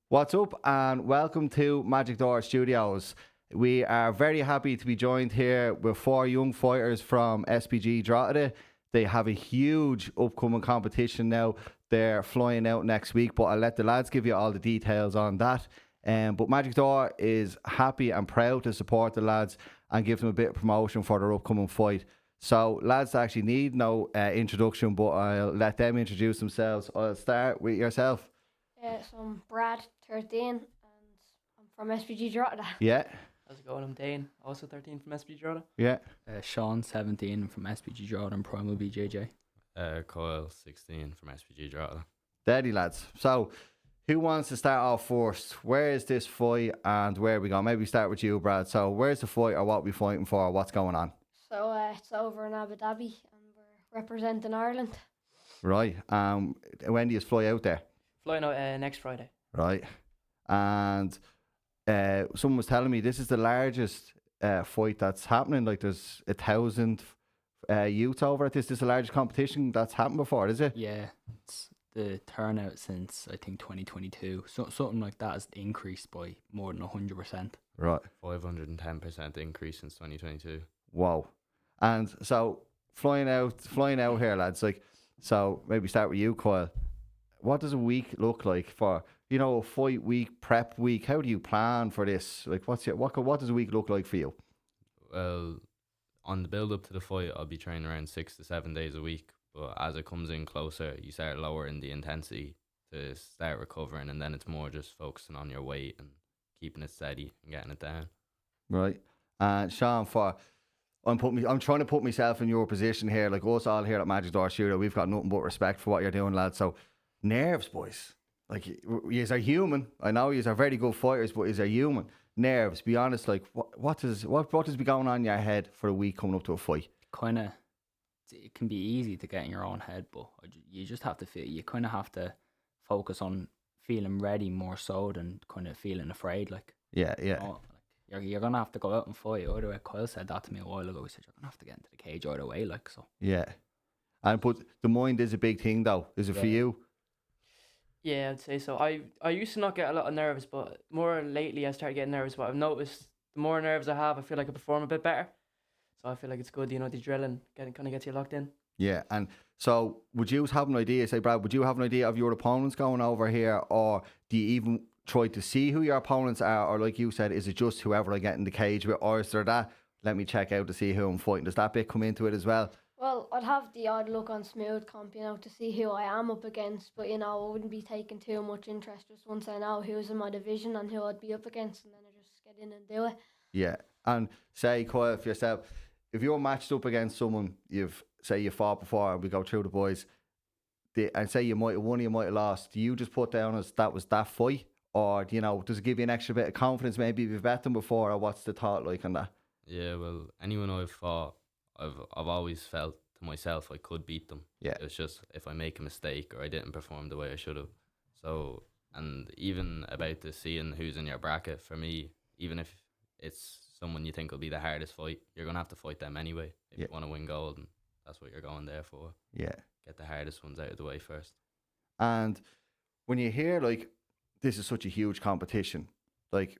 What's up, and welcome to Magic Door Studios. We are very happy to be joined here with four young fighters from SBG Drogheda. They have a huge upcoming competition now. They're flying out next week, but I'll let the lads give you all the details on that. But Magic Door is happy and proud to support the lads and give them a bit of promotion for their upcoming fight. So lads actually need no introduction, but I'll let them introduce themselves. I'll start with yourself. So I'm Brad, 13, and I'm from SBG Drogheda. Yeah, How's it going? I'm Dayne, also 13 from SBG Drogheda. yeah. Sean, 17 from SBG Drogheda and Primal BJJ. Kyle, 16 from SBG Drogheda. Daddy lads. So, who wants to start off first? Where is this fight and where are we going? Maybe start with you, Brad. So, where's the fight or what are we fighting for or what's going on? So it's over in Abu Dhabi, and we're representing Ireland. Right. When do you fly out there? Flying out next Friday. Right. And someone was telling me this is the largest fight that's happening. Like, there's 1,000 youths over at this. This is the largest competition that's happened before, is it? Yeah, it's the turnout since I think 2022. So something like that has increased by more than 100%. Right. 510% increase since 2022. Wow. And so flying out here, lads. Like, so maybe start with you, Kyle. What does a week look like for a fight week, prep week? How do you plan for this? Like, what does a week look like for you? Well, on the build up to the fight, I'll be training around 6 to 7 days a week. But as it comes in closer, you start lowering the intensity to start recovering, and then it's more just focusing on your weight and keeping it steady and getting it down. Right. And Sean, I'm trying to put myself in your position here. Like us all here at Magic Door Studio, we've got nothing but respect for what you're doing, lads. So nerves, boys. Like, you are human. I know you are very good fighters, but you are human. Nerves. Be honest. Like, what does be going on in your head for a week coming up to a fight? It can be easy to get in your own head, but you just have to feel. You kind of have to focus on feeling ready more so than kind of feeling afraid. Like, Yeah. you're gonna have to go out and fight. Either way, Kyle said that to me a while ago. He said you're gonna have to get into the cage either way. Like, so. Yeah. But the mind is a big thing, though. Is it for you? Yeah, I'd say so. I used to not get a lot of nerves, but more lately I started getting nervous. But I've noticed the more nerves I have, I feel like I perform a bit better. So I feel like it's good, the drilling kind of gets you locked in. Yeah, and so would you have an idea, say Brad, would you have an idea of your opponents going over here, or do you even try to see who your opponents are, or like you said, is it just whoever I get in the cage with, or is there that, let me check out to see who I'm fighting? Does that bit come into it as well? Well, I'd have the odd look on Smooth Comp, to see who I am up against, but, I wouldn't be taking too much interest just once I know who's in my division and who I'd be up against, and then I just get in and do it. Yeah, and say, Kyle, for yourself, if you're matched up against someone you fought before, and we go through the boys, and say you might have won, you might have lost, do you just put down as that was that fight? Or, does it give you an extra bit of confidence maybe if you've bet them before, or what's the thought like on that? Yeah, well, anyone I've fought, I've always felt to myself I could beat them. Yeah. It's just if I make a mistake or I didn't perform the way I should have. So, and even about the seeing who's in your bracket, for me, even if it's someone you think will be the hardest fight, you're going to have to fight them anyway if you want to win gold, and that's what you're going there for. Yeah. Get the hardest ones out of the way first. And when you hear, like, this is such a huge competition, like,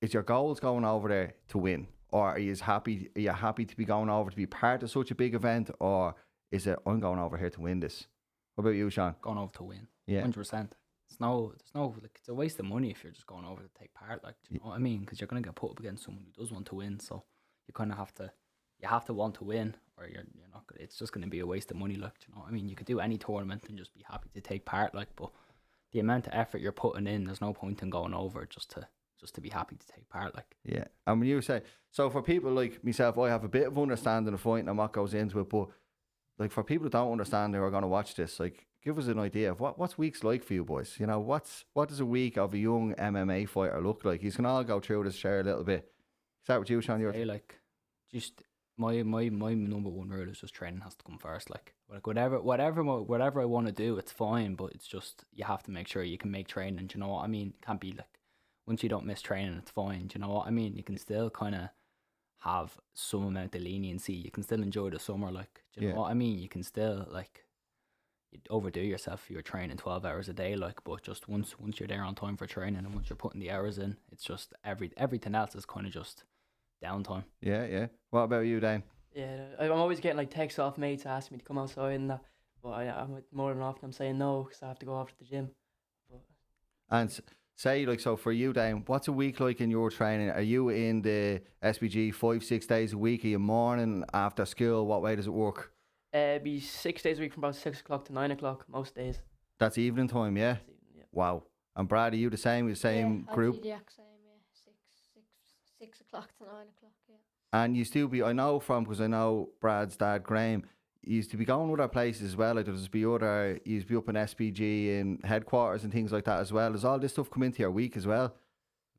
is your goals going over there to win? Or are you happy to be going over to be part of such a big event? Or is it, I'm going over here to win this? What about you, Sean? Going over to win. Yeah. 100%. It's a waste of money if you're just going over to take part. Like, do you know what I mean? Because you're gonna get put up against someone who does want to win. So you kind of have to want to win, or you're not good. It's just gonna be a waste of money. Like, do you know what I mean? You could do any tournament and just be happy to take part. Like, but the amount of effort you're putting in, there's no point in going over just to be happy to take part. Like, yeah. And when you say, so for people like myself, I have a bit of understanding of fighting and what goes into it, but like for people who don't understand who are going to watch this, like, give us an idea of what's weeks like for you boys. What does a week of a young MMA fighter look like? You can all go through this, share a little bit. Start with you, Sean. Just my number one rule is just training has to come first. Like whatever I want to do, it's fine, but it's just you have to make sure you can make training. Do you know what I mean? It can't be like once you don't miss training, it's fine. Do you know what I mean? You can still kind of have some amount of leniency. You can still enjoy the summer. Like, do you know what I mean? You can still like. you'd overdo yourself if you were training 12 hours a day, like. But just once you're there on time for training, and once you're putting the hours in, it's just everything else is kind of just downtime. Yeah. What about you, Dane? Yeah, I'm always getting like texts off mates asking me to come outside and that, but I'm more than often I'm saying no because I have to go off to the gym. But And say, like, so for you, Dane, what's a week like in your training? Are you in the SBG 5-6 days a week? Are you morning, after school? What way does it work? it'd be 6 days a week from about 6 o'clock to 9 o'clock most days. That's evening time, yeah? This evening, yeah. Wow. And Brad, are you the same? The same yeah, group? I'd be the exact same, yeah. 6 o'clock to 9 o'clock, yeah. And you still be, I know because I know Brad's dad, Graham, he used to be going other places as well. Like there used to be up in SBG in headquarters and things like that as well. Does all this stuff come into your week as well?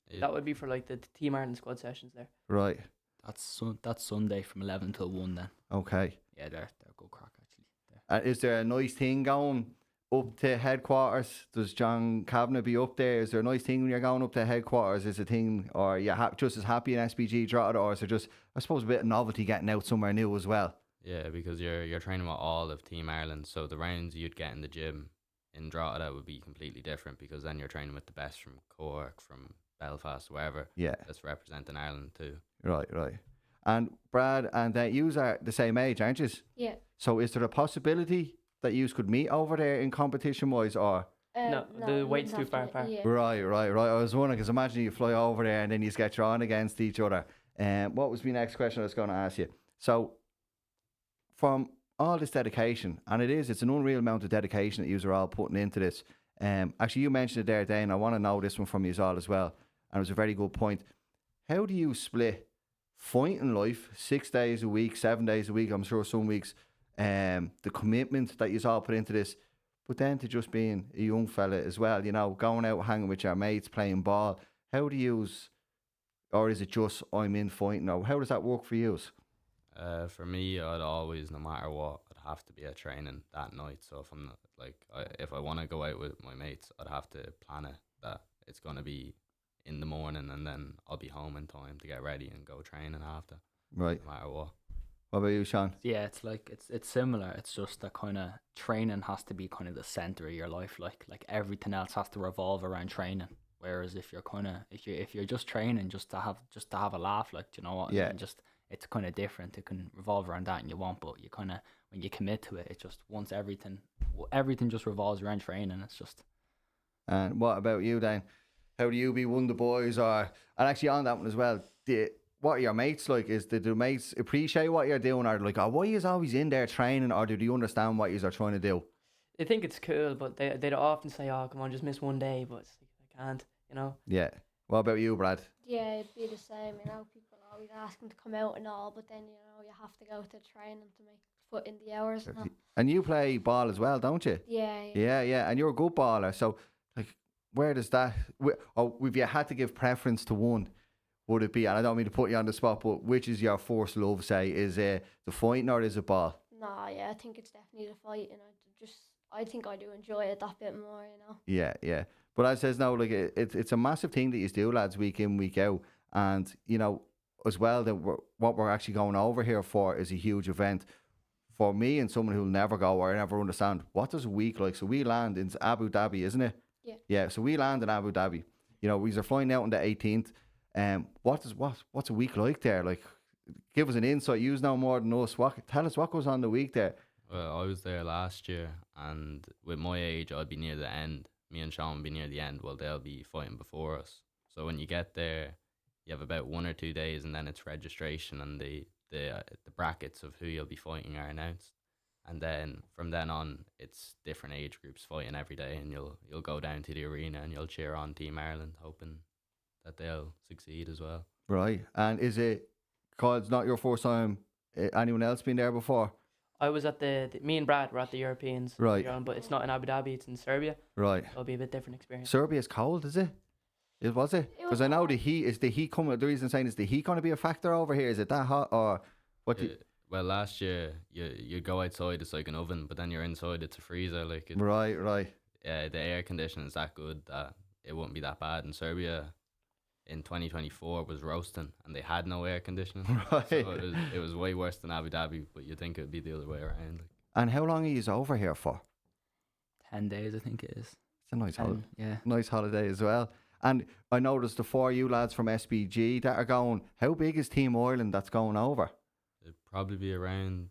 Yeah. That would be for like the Team Ireland squad sessions there. Right. That's Sunday from 11 till 1 then. Okay. Yeah, they're good crack actually. They're- Is there a nice thing going up to headquarters? Does John Kavanagh be up there? Is there a nice thing when you're going up to headquarters? Is a thing, or are you just as happy in SBG Drogheda, or is there just, I suppose, a bit of novelty getting out somewhere new as well? Yeah, because you're training with all of Team Ireland, so the rounds you'd get in the gym in Drogheda would be completely different because then you're training with the best from Cork, from Belfast, wherever. Yeah. That's representing Ireland too. Right. And Brad and you are the same age, aren't you? Yeah. So is there a possibility that you could meet over there in competition wise, or? No, the you weight's wouldn't too have far to- apart. Yeah. Right. I was wondering, because imagine you fly over there and then you get drawn against each other. What was my next question I was going to ask you? So, from all this dedication, and it's an unreal amount of dedication that you are all putting into this. Actually, you mentioned it there, Dane. I want to know this one from you all as well. And it was a very good point. How do you split fighting life, 6 days a week, 7 days a week, I'm sure some weeks, the commitment that you all put into this, but then to just being a young fella as well, going out hanging with your mates, playing ball. How do you, or is it just I'm in fighting now? How does that work for you? For me, I'd always, no matter what, I'd have to be at training that night. So if I'm not, if I want to go out with my mates, I'd have to plan it that it's going to be in the morning, and then I'll be home in time to get ready and go training after. Right. No matter what. What about you, Sean? Yeah, it's like it's similar. It's just that kind of training has to be kind of the center of your life. Like everything else has to revolve around training. Whereas if you're if you're just training just to have a laugh, like, you know what? Yeah. And just it's kind of different. It can revolve around that, and you want, but you kind of when you commit to it, it just once everything just revolves around training. It's just. And what about you, Dan? How do you be one of the boys, or and actually on that one as well? What are your mates like? Do the mates appreciate what you're doing, or like, oh, why is always in there training, or do you understand what you are trying to do? They think it's cool, but they'd often say, "Oh, come on, just miss one day," but it's like, I can't, Yeah. What about you, Brad? Yeah, it'd be the same, people are always asking to come out and all, but then, you have to go to training to put in the hours and all. And you play ball as well, don't you? Yeah. Yeah. And you're a good baller. So, like, where does that? If you had to give preference to one, would it be? And I don't mean to put you on the spot, but which is your first love? Say, is the fighting or is it ball? Nah, yeah, I think it's definitely the fight, I think I do enjoy it that bit more, Yeah. But as says now, like it's a massive thing that you do, lads, week in, week out, and as well that what we're actually going over here for is a huge event. For me and someone who'll never go or never understand, what does a week like? So we land in Abu Dhabi, isn't it? Yeah. Yeah. So we land in Abu Dhabi. We are flying out on the 18th. What's a week like there? Like, give us an insight. You know more than us. Tell us what goes on the week there. Well, I was there last year, and with my age, I'd be near the end. Me and Sean would be near the end, while they'll be fighting before us. So when you get there, you have about 1 or 2 days, and then it's registration, and the brackets of who you'll be fighting are announced. And then from then on, it's different age groups fighting every day, and you'll go down to the arena and you'll cheer on Team Ireland, hoping that they'll succeed as well. Right. And is it, Kyle, it's not your first time? Anyone else been there before? I was at me and Brad were at the Europeans, Right. but it's not in Abu Dhabi, it's in Serbia. Right. So it'll be a bit different experience. Serbia's cold, is it? Was it? Because I know the heat. Is the heat coming? The reason I'm saying is the heat going to be a factor over here? Is it that hot, or what? Well, last year you go outside, it's like an oven, but then you're inside, it's a freezer. Like Right. The air conditioning is that good that it wouldn't be that bad. In Serbia, in 2024 was roasting, and they had no air conditioning. Right. So it was way worse than Abu Dhabi, but you'd think it would be the other way around. And how long are you over here for? 10 days, I think it is. It's a nice holiday. Yeah. Nice holiday as well. And I noticed the 4U lads from SBG that are going. How big is Team Ireland that's going over? It'd probably be around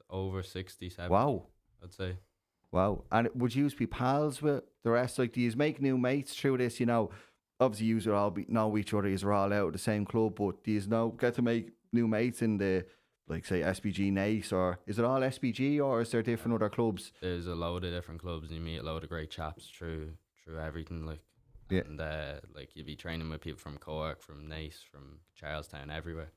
over 60, 70, Wow. I'd say. Wow. And would you be pals with the rest? Like, do you make new mates through this? You know, obviously you will all know each other. You're all out of the same club, but do you get to make new mates in the, like, say, SBG Nace, or is it all SBG, or is there different other clubs? There's a load of different clubs, and you meet a load of great chaps through everything. Like, Yeah. and like you'll be training with people from Cork, from Nace, from Charlestown, everywhere.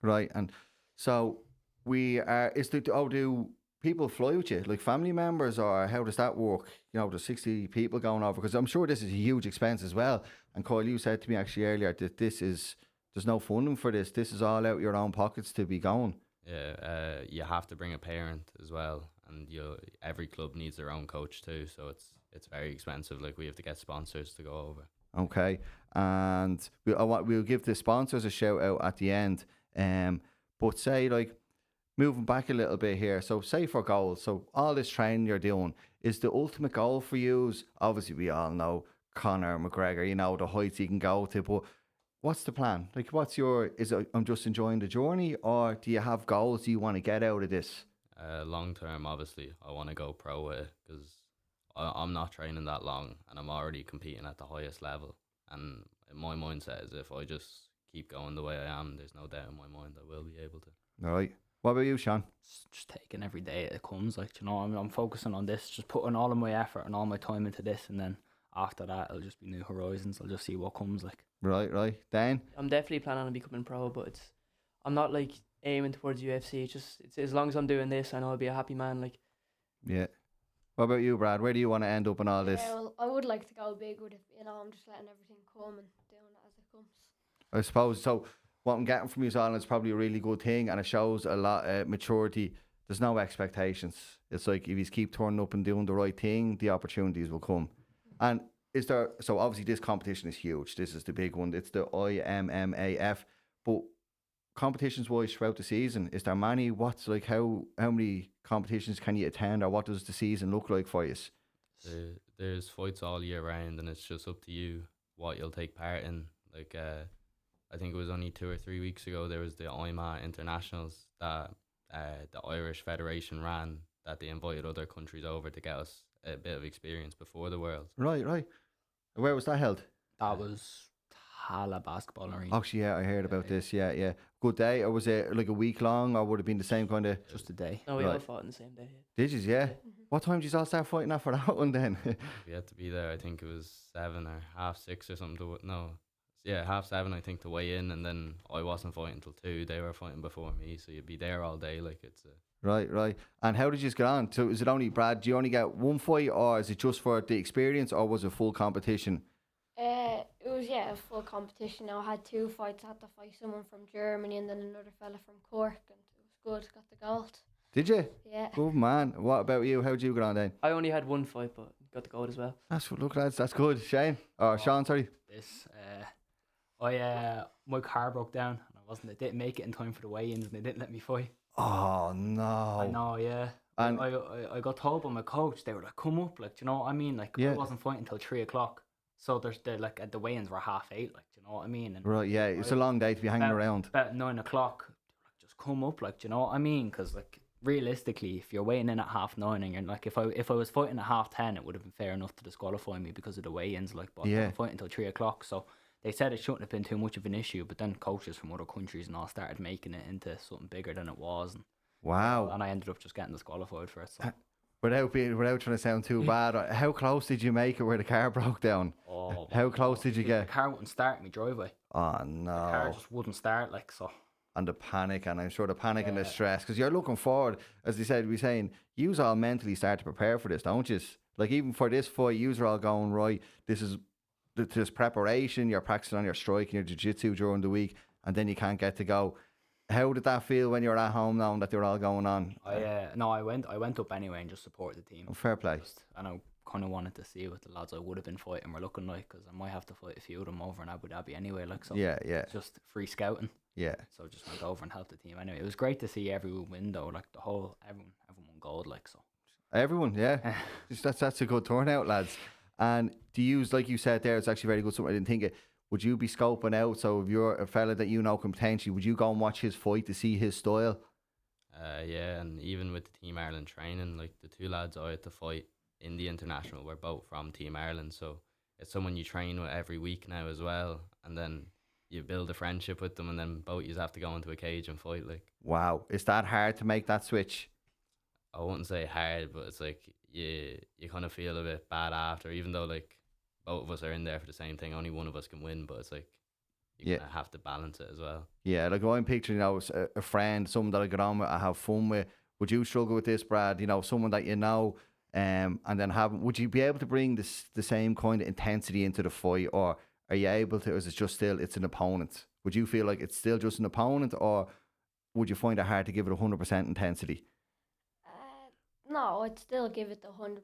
Right. And so do people fly with you, like family members, or how does that work? You know, there's 60 people going over, because I'm sure this is a huge expense as well. And Kyle, you said to me actually earlier that there's no funding for this. This is all out your own pockets to be going. Yeah, you have to bring a parent as well, and every club needs their own coach too, so it's very expensive. Like, we have to get sponsors to go over. Okay, and we'll give the sponsors a shout out at the end. But say, like, moving back a little bit here. So say for goals, so all this training you're doing, is the ultimate goal for you? Obviously, we all know Conor McGregor. You know the heights he can go to, but what's the plan? Like, I'm just enjoying the journey, or do you have goals you want to get out of this? Long term, obviously, I want to go pro with it, because I'm not training that long, and I'm already competing at the highest level. And my mindset is, if I just keep going the way I am, there's no doubt in my mind I will be able to. All right. What about you, Sean? Just taking every day it comes. Like, you know, I'm focusing on this, just putting all of my effort and all my time into this, and then after that, it'll just be new horizons. I'll just see what comes. Like. Right. Dayne? I'm definitely planning on becoming pro, but I'm not like aiming towards UFC. It's as long as I'm doing this, I know I'll be a happy man. Like. Yeah. What about you, Brad? Where do you want to end up in all this? Yeah, well, I would like to go big with it. You know, I'm just letting everything come and doing it as it comes. I suppose so. What I'm getting from you, Alan, is probably a really good thing, and it shows a lot of maturity. There's no expectations. It's like, if you keep turning up and doing the right thing, the opportunities will come. And so obviously this competition is huge. This is the big one. It's the IMMAF. But competitions wise throughout the season, is there many? What's like, how many competitions can you attend, or what does the season look like for you? There's fights all year round, and it's just up to you what you'll take part in. Like, I think it was only 2 or 3 weeks ago, there was the IMMAF Internationals that the Irish Federation ran, that they invited other countries over to get us a bit of experience before the World. Right. Where was that held? That was Hala Basketball Arena. Actually, yeah, I heard about this. Yeah. Good day, or was it like a week long, or would it have been the same kind of? Just a day. No, we all Right. fought on the same day. Did you? Yeah. What time did you all start fighting at for that one then? We had to be there, I think it was 7 or 6:30 or something. Yeah, 7:30 I think to weigh in, and then I wasn't fighting till 2. They were fighting before me, so you'd be there all day. Like, it's Right. And how did you get on? So is it only, Brad, do you only get one fight, or is it just for the experience, or was it full competition? It was, a full competition. Now I had 2 fights. I had to fight someone from Germany and then another fella from Cork, and it was good. Got the gold. Did you? Yeah. Good man. What about you? How did you get on then? I only had one fight, but got the gold as well. Look, lads, that's good. Shane? Or Sean, sorry. My car broke down, and I didn't make it in time for the weigh-ins, and they didn't let me fight. Oh, no. I know, yeah. And I got told by my coach, they were like, come up, like, do you know what I mean? Like, Yeah. I wasn't fighting until 3 o'clock. So they're like, at the weigh-ins were 8:30, like, do you know what I mean? And right, yeah, it's a long day to be hanging around. About 9 o'clock, they were like, just come up, like, do you know what I mean? Because, like, realistically, if you're weighing in at 9:30, and you're like, if I was fighting at 10:30, it would have been fair enough to disqualify me because of the weigh-ins, like, but I wasn't fighting until 3 o'clock, so they said it shouldn't have been too much of an issue, but then coaches from other countries and all started making it into something bigger than it was, and Wow. I ended up just getting disqualified for it. So. Without trying to sound too bad, how close did you make it where the car broke down? Oh, How close did you the get? car wouldn't start in my driveway. Oh, The car no. just wouldn't start, like, so. And the panic, and I'm sure the panic and the stress, because you're looking forward, as they said, we're saying, yous all mentally start to prepare for this, don't you? Like, even for this fight, yous are all going, right, there's preparation, you're practicing on your strike and your jiu-jitsu during the week, and then you can't get to go. How did that feel when you were at home knowing that they were all going on? I went up anyway and just supported the team. Oh, fair play. And I kind of wanted to see what the lads I would have been fighting were looking like, because I might have to fight a few of them over in Abu Dhabi anyway, like, so. Yeah. Just free scouting. Yeah. So I just went over and helped the team anyway. It was great to see everyone win though, like everyone won gold, like, so. Everyone, yeah. That's a good turnout, lads. And do you use, like you said there, it's actually very good. Something I didn't think of. Would you be scoping out? So if you're a fella that you know can potentially, would you go and watch his fight to see his style? Yeah, and even with the Team Ireland training, like the two lads I had to fight in the international were both from Team Ireland, so it's someone you train with every week now as well, and then you build a friendship with them, and then both you have to go into a cage and fight. Like, Wow, is that hard to make that switch? I wouldn't say hard, but it's like you kind of feel a bit bad after, even though like both of us are in there for the same thing. Only one of us can win, but it's like you kind of have to balance it as well. Yeah, like I'm picturing, a friend, someone that I get on with, I have fun with. Would you struggle with this, Brad? Someone that you know, and then would you be able to bring the same kind of intensity into the fight, or are you able to, or is it just still, it's an opponent? Would you feel like it's still just an opponent, or would you find it hard to give it 100% intensity? No, I'd still give it the 100% intensity,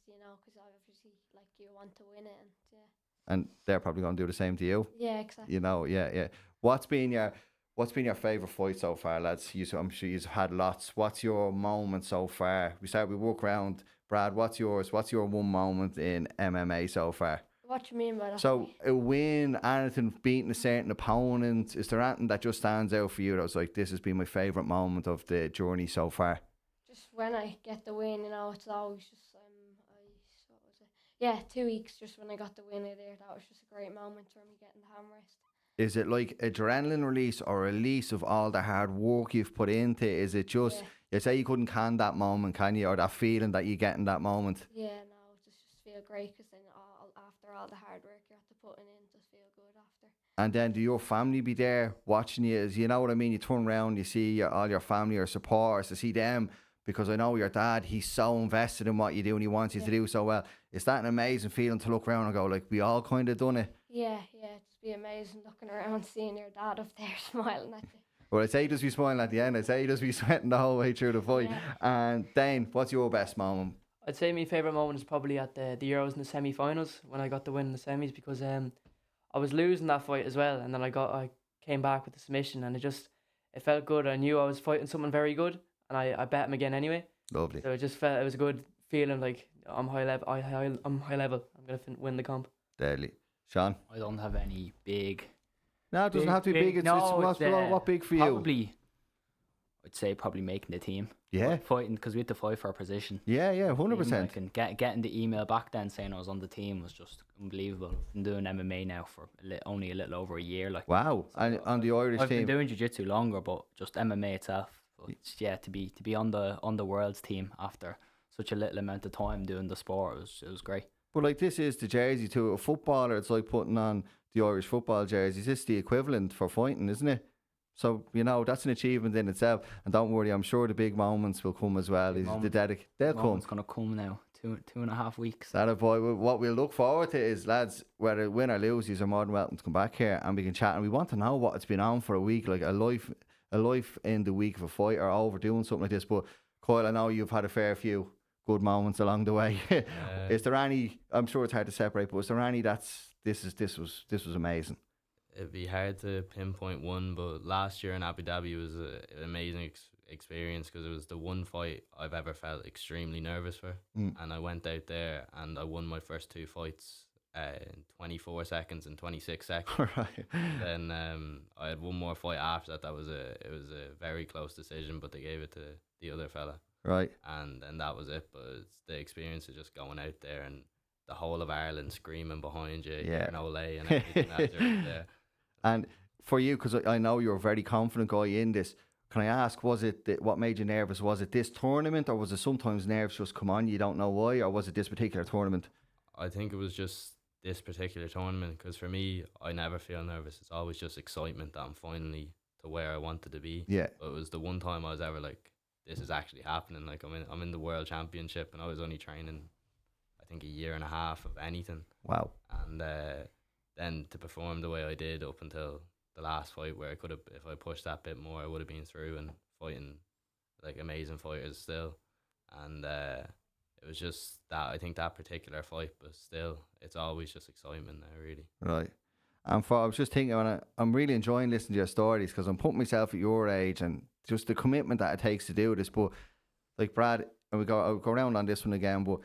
because obviously, like, you want to win it, and yeah. And they're probably going to do the same to you. Yeah, exactly. Yeah. What's been your favourite fight so far, lads? I'm sure you've had lots. What's your moment so far? We walk around. Brad, what's yours? What's your one moment in MMA so far? What do you mean by that? So a win, anything, beating a certain opponent. Is there anything that just stands out for you that was like, this has been my favourite moment of the journey so far? Just when I get the win, it's always just what was it? Yeah, 2 weeks just when I got the winner there. That was just a great moment for me getting the hammerest. Is it like adrenaline release or release of all the hard work you've put into it? Is it just, you say you couldn't can that moment, can you? Or that feeling that you get in that moment? Yeah, no, it just feel great, because then after all the hard work you have to put in, just feel good after. And then do your family be there watching you? You know what I mean? You turn around, you see all your family or supporters, to see them, because I know your dad, he's so invested in what you do and he wants you to do so well. Is that an amazing feeling to look around and go, like, we all kind of done it? Yeah, just be amazing looking around, seeing your dad up there smiling at you. Well, I'd say he does be smiling at the end. I'd say he does be sweating the whole way through the fight. Yeah. And Dayne, what's your best moment? I'd say my favourite moment is probably at the Euros in the semi-finals, when I got the win in the semis, because I was losing that fight as well, and then I came back with the submission, and it felt good. I knew I was fighting someone very good, and I bet him again anyway. Lovely. So it was a good feeling, like I'm high level. I'm high level. I'm gonna win the comp. Deadly. Sean? I don't have any big. No, it doesn't have to be big. It's what big for you? Probably, I'd say probably making the team. Yeah. Like fighting, because we had to fight for a position. Yeah, 100%. Like, and getting the email back then saying I was on the team was just unbelievable. I've been doing MMA now for only a little over a year. Like, Wow. And on the Irish I've team? been doing jiu-jitsu longer, but just MMA itself. But yeah, to be on the world's team after such a little amount of time doing the sport, it was great. But like, this is the jersey to a footballer. It's like putting on the Irish football jersey. This is the equivalent for fighting, isn't it? So, that's an achievement in itself. And don't worry, I'm sure the big moments will come as well. They'll come. It's going to come now. 2.5 weeks. That a boy. What we'll look forward to is, lads, whether win or lose, you're more than welcome to come back here and we can chat. And we want to know what it's been on for a week, like a life in the week of a fight, or over doing something like this. But Kyle, I know you've had a fair few good moments along the way. Is there any? I'm sure it's hard to separate, but is there any this was amazing? It'd be hard to pinpoint one, but last year in Abu Dhabi was an amazing experience, because it was the one fight I've ever felt extremely nervous for. And I went out there and I won my first two fights in 24 seconds and 26 seconds. Right. Then I had one more fight after that. It was a very close decision, but they gave it to the other fella. Right. And that was it. But it's the experience of just going out there and the whole of Ireland screaming behind you, Yeah. and Olay and everything after there. And for you, because I know you're a very confident guy in this, can I ask, was it what made you nervous? Was it this tournament, or was it sometimes nerves just come on, you don't know why, or was it this particular tournament? I think it was just this particular tournament, because for me, I never feel nervous. It's always just excitement that I'm finally to where I wanted to be. Yeah. But it was the one time I was ever like, this is actually happening. Like, I'm in the World Championship, and I was only training, I think, a year and a half of anything. Wow. And then to perform the way I did up until the last fight, where I could have, if I pushed that bit more, I would have been through and fighting like amazing fighters still. And it was just that, I think, that particular fight, but still, it's always just excitement now, really. Right. And I was just thinking, I'm really enjoying listening to your stories, because I'm putting myself at your age and just the commitment that it takes to do this. But like, Brad, and I'll go around on this one again, but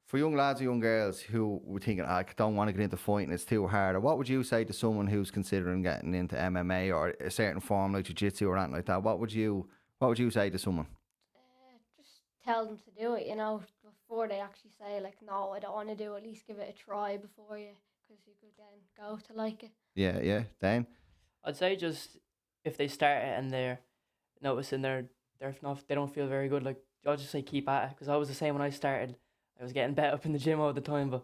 for young lads or young girls who were thinking, I don't want to get into fighting, it's too hard, or what would you say to someone who's considering getting into MMA or a certain form like jiu-jitsu or anything like that? What would you say to someone? Just tell them to do it, you know, before they actually say, like, no, I don't want to do it. At least give it a try before you, because you could then go to like it. Yeah, Dayne? I'd say just if they start it and they're noticing they don't feel very good, like, I'll just say keep at it, because I was the same when I started. I was getting bet up in the gym all the time, but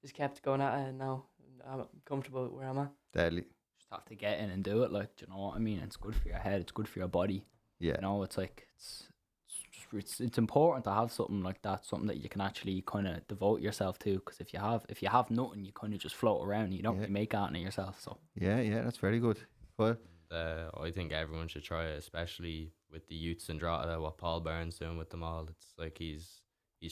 just kept going at it, and now I'm comfortable where I'm at. Deadly. Just have to get in and do it. Like, do you know what I mean? It's good for your head. It's good for your body. Yeah. You know, it's like it's important to have something like that, something that you can actually kind of devote yourself to. Because if you have nothing, you kind of just float around. And you don't really make out of yourself. So yeah, that's very good. Well, I think everyone should try it, especially with the youths in Drogheda. What Paul Byrne's doing with them all, it's like he's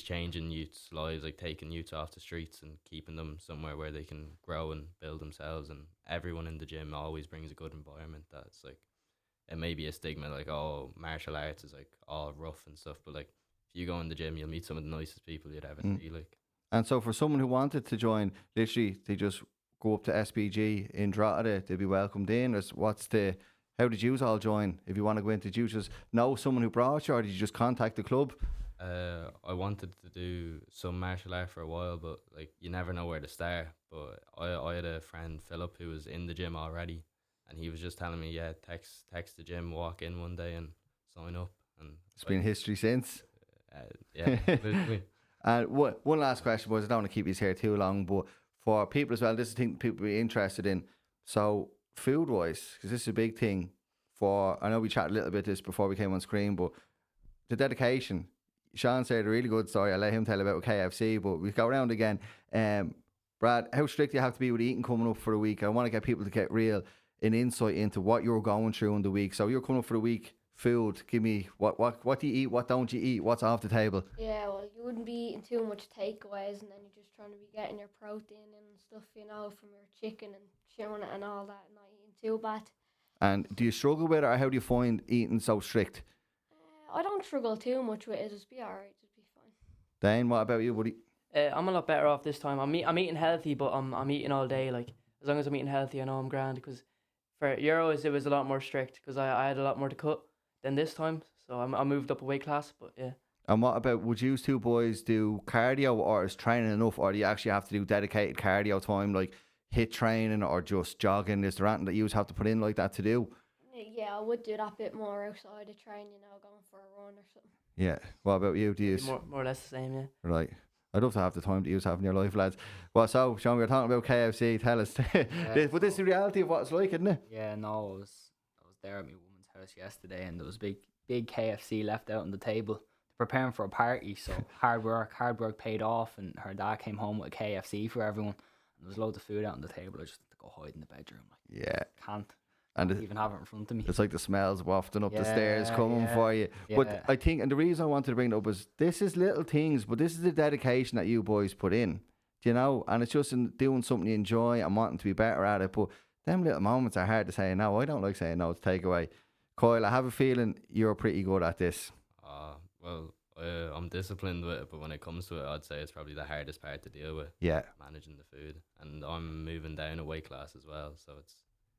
changing youths' lives, like taking youths off the streets and keeping them somewhere where they can grow and build themselves. And everyone in the gym always brings a good environment. That's like, it may be a stigma, like, oh, martial arts is like all rough and stuff, but like if you go in the gym, you'll meet some of the nicest people you'd ever see. Like, and so for someone who wanted to join, literally they just go up to SBG in Drogheda, they'll be welcomed in. How did you all join? If you want to go into, did you just know someone who brought you, or did you just contact the club? I wanted to do some martial art for a while, but like you never know where to start. But I had a friend, Philip, who was in the gym already, and he was just telling me, text the gym, walk in one day and sign up. And it's been history since. Yeah. And one last question, boys. I don't want to keep you here too long, but for people as well, this is a thing people be interested in. So food wise, because this is a big thing. I know we chatted a little bit this before we came on screen, but the dedication. Sean said a really good story. I'll let him tell about KFC, but we go around again. Brad, how strict do you have to be with eating coming up for a week? I want to get people to get an insight into what you're going through in the week. So you're coming up for the week, food. Give me what do you eat? What don't you eat? What's off the table? Yeah, well, you wouldn't be eating too much takeaways, and then you're just trying to be getting your protein and stuff, you know, from your chicken and chewing it and all that, and not eating too bad. And do you struggle with it, or how do you find eating so strict? I don't struggle too much with it. Just be alright. Just be fine. Dayne, what about you, buddy? I'm a lot better off this time. I'm eating healthy, but I'm eating all day. Like, as long as I'm eating healthy, I know I'm grand. Because for Euros, it was a lot more strict because I had a lot more to cut than this time. So I moved up a weight class, but yeah. And what about, would you two boys do cardio, or is training enough, or do you actually have to do dedicated cardio time, like HIIT training or just jogging? Is there anything that you have to put in like that to do? Yeah, I would do that bit more outside of training, you know, going for a run or something. Yeah. What about you? Do you? More or less the same, yeah. Right. I'd love to have the time that you have in your life, lads. Well, so, Sean, we were talking about KFC. Tell us. But this is the reality of what it's like, isn't it? Yeah, no, I was there at my woman's house yesterday, and there was big KFC left out on the table. Preparing for a party, so hard work paid off, and her dad came home with a KFC for everyone, and there was loads of food out on the table. I just had to go hide in the bedroom. Like, yeah. Can't And even have it in front of me. It's like the smells wafting up the stairs coming for you. Yeah. But I think, and the reason I wanted to bring it up was, this is little things, but this is the dedication that you boys put in, do you know? And it's just in doing something you enjoy and wanting to be better at it. But them little moments are hard to say no. I don't like saying no to takeaway. Kyle, I have a feeling you're pretty good at this. Well, I'm disciplined with it, but when it comes to it, I'd say it's probably the hardest part to deal with. Yeah. Managing the food. And I'm moving down a weight class as well, so it's...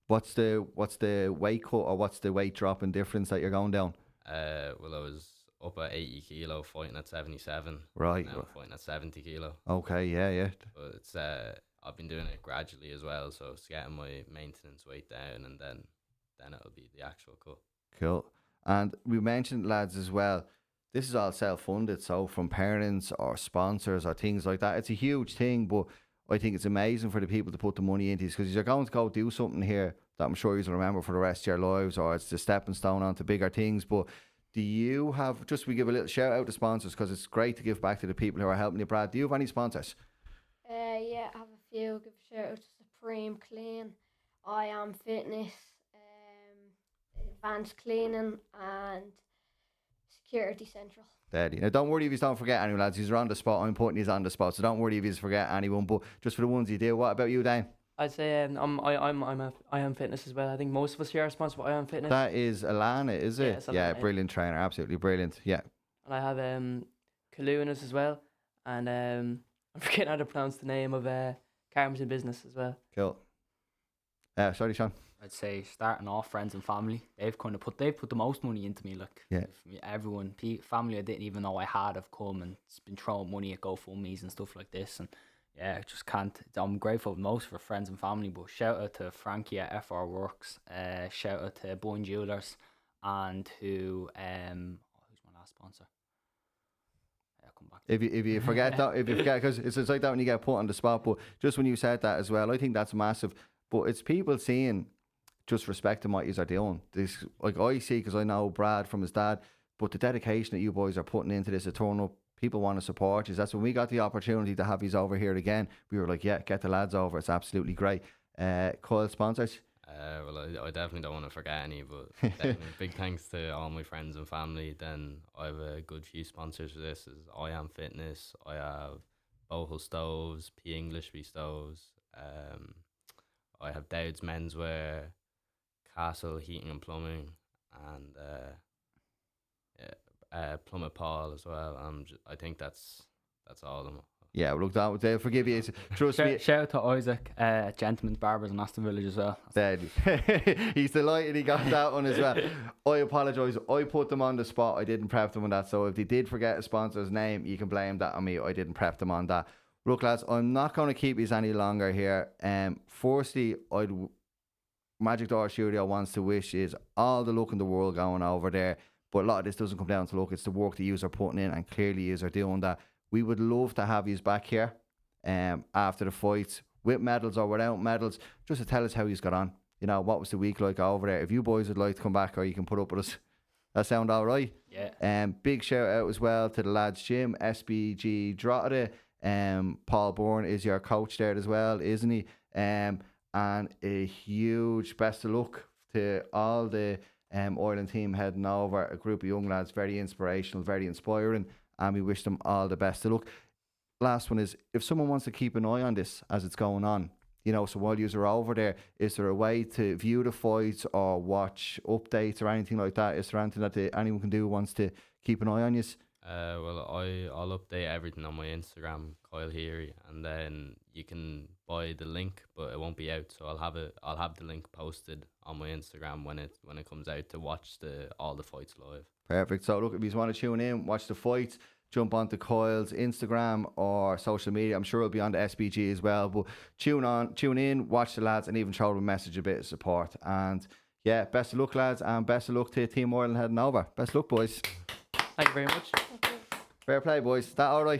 What's the weight cut, or what's the weight drop and difference that you're going down? Well, I was up at 80 kilo, fighting at 77. Right. Now I'm fighting at 70 kilo. Okay, yeah. But it's I've been doing it gradually as well, so it's getting my maintenance weight down, and then it'll be the actual cut. Cool. And we mentioned, lads, as well, this is all self-funded, so from parents or sponsors or things like that. It's a huge thing, but I think it's amazing for the people to put the money into this, because you're going to go do something here that I'm sure you'll remember for the rest of your lives, or it's the stepping stone onto bigger things. But do you have, just we give a little shout out to sponsors, because it's great to give back to the people who are helping you. Brad, do you have any sponsors? Yeah, I have a few. Give a shout out to Supreme Clean, IMMAF Fitness, Advanced Cleaning, and Security Central. Daddy. Now, don't worry if you don't forget anyone, lads. He's on the spot. I'm putting these on the spot, so don't worry if you forget anyone. But just for the ones you do, what about you, Dayne? I'd say I am Fitness as well. I think most of us here are sponsored by I Am Fitness. That is Alana, is it? Yeah, yeah, brilliant trainer, absolutely brilliant. Yeah. And I have Kalunas as well, and I'm forgetting how to pronounce the name of Carmen's in business as well. Cool. Sorry, Sean. I'd say starting off friends and family. They've put the most money into me. Like everyone, family I didn't even know I had have come and been throwing money at GoFundMe's and stuff like this. And I just can't. I'm grateful most for friends and family. But shout out to Frankie at FR Works. Shout out to Boyne Jewelers, and to who's my last sponsor? I'll come back. If you forget that, because it's like that when you get put on the spot. But just when you said that as well, I think that's massive. But it's people seeing, just respecting what you are doing. This, like I see, because I know Brad from his dad, but the dedication that you boys are putting into this, a turn up, people want to support you. That's when we got the opportunity to have you over here again. We were like, yeah, get the lads over. It's absolutely great. Kyle, sponsors? Well, I definitely don't want to forget any, but definitely big thanks to all my friends and family. Then I have a good few sponsors for this. Is I Am Fitness, I have Bohol Stoves, P Englishby Stoves, I have Dowd's Menswear, Castle Heating and Plumbing, and Plummet Paul as well. I think that's all of them. Yeah, well, look, they'll forgive you. Trust me. Shout out to Isaac, Gentleman's Barbers in Aston Village as well. He's delighted he got that one as well. I apologise. I put them on the spot. I didn't prep them on that. So if they did forget a sponsor's name, you can blame that on me. I didn't prep them on that. Look, lads, I'm not going to keep you any longer here. Firstly, Magic Door Studio wants to wish is all the luck in the world going over there. But a lot of this doesn't come down to luck. It's the work that you are putting in, and clearly you are doing that. We would love to have you back here after the fights, with medals or without medals, just to tell us how you got on. You know, what was the week like over there? If you boys would like to come back, or you can put up with us. That sound all right? Yeah. Big shout out as well to the lads' gym, SBG Drogheda. Paul Bourne is your coach there as well, isn't he? And a huge best of luck to all the Ireland team heading over. A group of young lads, very inspirational, very inspiring, and we wish them all the best of luck. Last one is, if someone wants to keep an eye on this as it's going on, you know, so while you are over there, is there a way to view the fights or watch updates or anything like that? Is there anything that anyone can do who wants to keep an eye on you? Well, I'll update everything on my Instagram, Kyle Heary, and then you can buy the link, but it won't be out. So I'll have the link posted on my Instagram when it comes out to watch all the fights live. Perfect. So look, if you want to tune in, watch the fights, jump onto Kyle's Instagram or social media. I'm sure it'll be on the SBG as well. But tune in, watch the lads, and even throw them a message, a bit of support. And yeah, best of luck, lads, and best of luck to Team Ireland heading over. Best of luck, boys. Thank you very much. Fair play, boys. Is that all right?